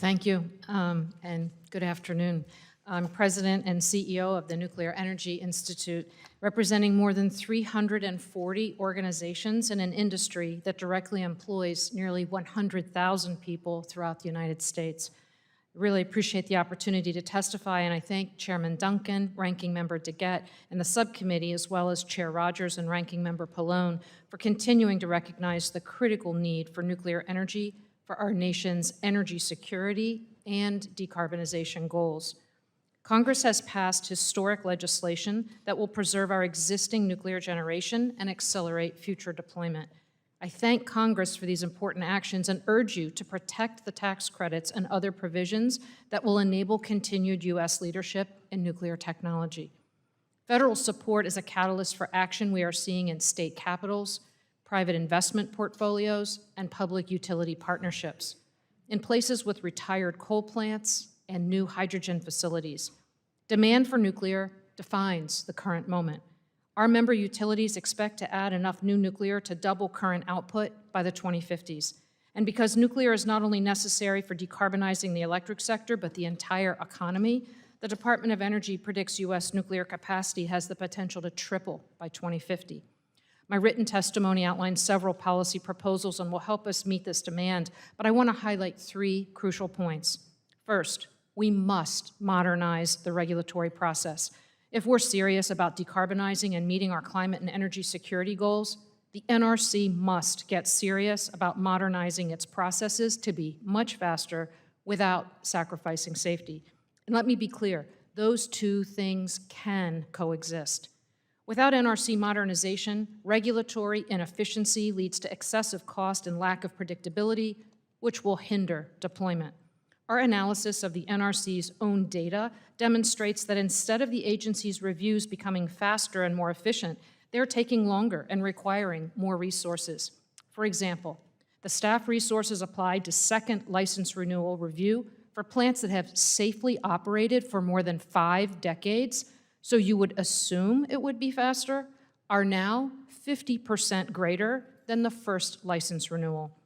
Well, thank you, and good afternoon. I'm President and CEO of the Nuclear Energy Institute, representing more than 340 organizations in an industry that directly employs nearly 100,000 people throughout the United States. I really appreciate the opportunity to testify, and I thank Chairman Duncan, Ranking Member DeGette, and the subcommittee, as well as Chair Rogers and Ranking Member Pallone, for continuing to recognize the critical need for nuclear energy for our nation's energy security and decarbonization goals. Congress has passed historic legislation that will preserve our existing nuclear generation and accelerate future deployment. I thank Congress for these important actions and urge you to protect the tax credits and other provisions that will enable continued U.S. leadership in nuclear technology. Federal support is a catalyst for action we are seeing in state capitals, private investment portfolios, and public utility partnerships, in places with retired coal plants and new hydrogen facilities. Demand for nuclear defines the current moment. Our member utilities expect to add enough new nuclear to double current output by the 2050s. And because nuclear is not only necessary for decarbonizing the electric sector, but the entire economy, the Department of Energy predicts U.S. nuclear capacity has the potential to triple by 2050. My written testimony outlines several policy proposals and will help us meet this demand, but I want to highlight three crucial points. First, we must modernize the regulatory process. If we're serious about decarbonizing and meeting our climate and energy security goals, the NRC must get serious about modernizing its processes to be much faster without sacrificing safety. And let me be clear, those two things can coexist. Without NRC modernization, regulatory inefficiency leads to excessive cost and lack of predictability, which will hinder deployment. Our analysis of the NRC's own data demonstrates that instead of the agency's reviews becoming faster and more efficient, they're taking longer and requiring more resources. For example, the staff resources applied to second license renewal review for plants that have safely operated for more than 5 decades, so you would assume it would be faster, are now 50% greater than the first license renewal.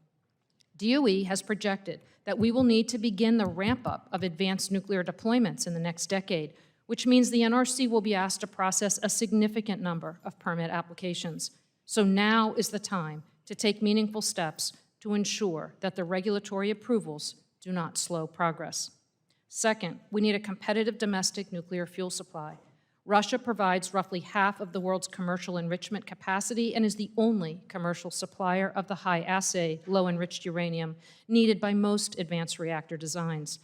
DOE has projected that we will need to begin the ramp-up of advanced nuclear deployments in the next decade, which means the NRC will be asked to process a significant number of permit applications. So now is the time to take meaningful steps to ensure that the regulatory approvals do not slow progress. Second, we need a competitive domestic nuclear fuel supply. Russia provides roughly half of the world's commercial enrichment capacity and is the only commercial supplier of the high-assay, low-enriched uranium needed by most advanced reactor designs.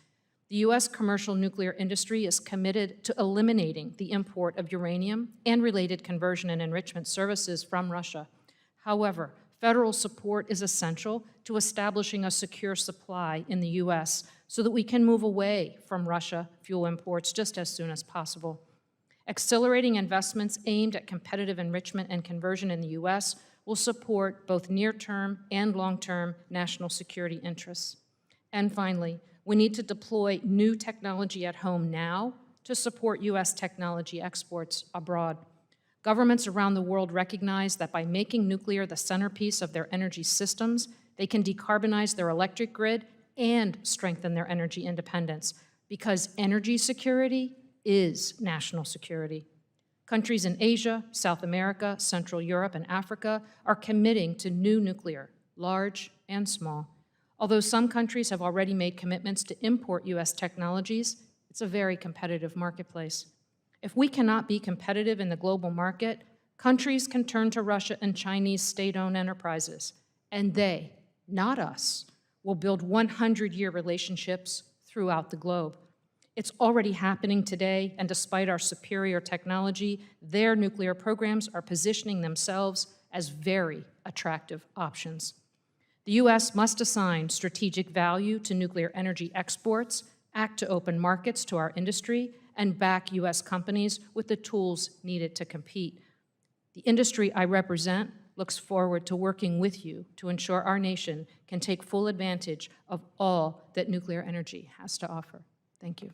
The U.S. commercial nuclear industry is committed to eliminating the import of uranium and related conversion and enrichment services from Russia. However, federal support is essential to establishing a secure supply in the U.S. so that we can move away from Russia fuel imports just as soon as possible. Accelerating investments aimed at competitive enrichment and conversion in the U.S. will support both near-term and long-term national security interests. And finally, we need to deploy new technology at home now to support U.S. technology exports abroad. Governments around the world recognize that by making nuclear the centerpiece of their energy systems, they can decarbonize their electric grid and strengthen their energy independence, because energy security is national security. Countries in Asia, South America, Central Europe, and Africa are committing to new nuclear, large and small. Although some countries have already made commitments to import U.S. technologies, it's a very competitive marketplace. If we cannot be competitive in the global market, countries can turn to Russia and Chinese state-owned enterprises, and they, not us, will build 100-year relationships throughout the globe. It's already happening today, and despite our superior technology, their nuclear programs are positioning themselves as very attractive options. The U.S. must assign strategic value to nuclear energy exports, act to open markets to our industry, and back U.S. companies with the tools needed to compete. The industry I represent looks forward to working with you to ensure our nation can take full advantage of all that nuclear energy has to offer. Thank you.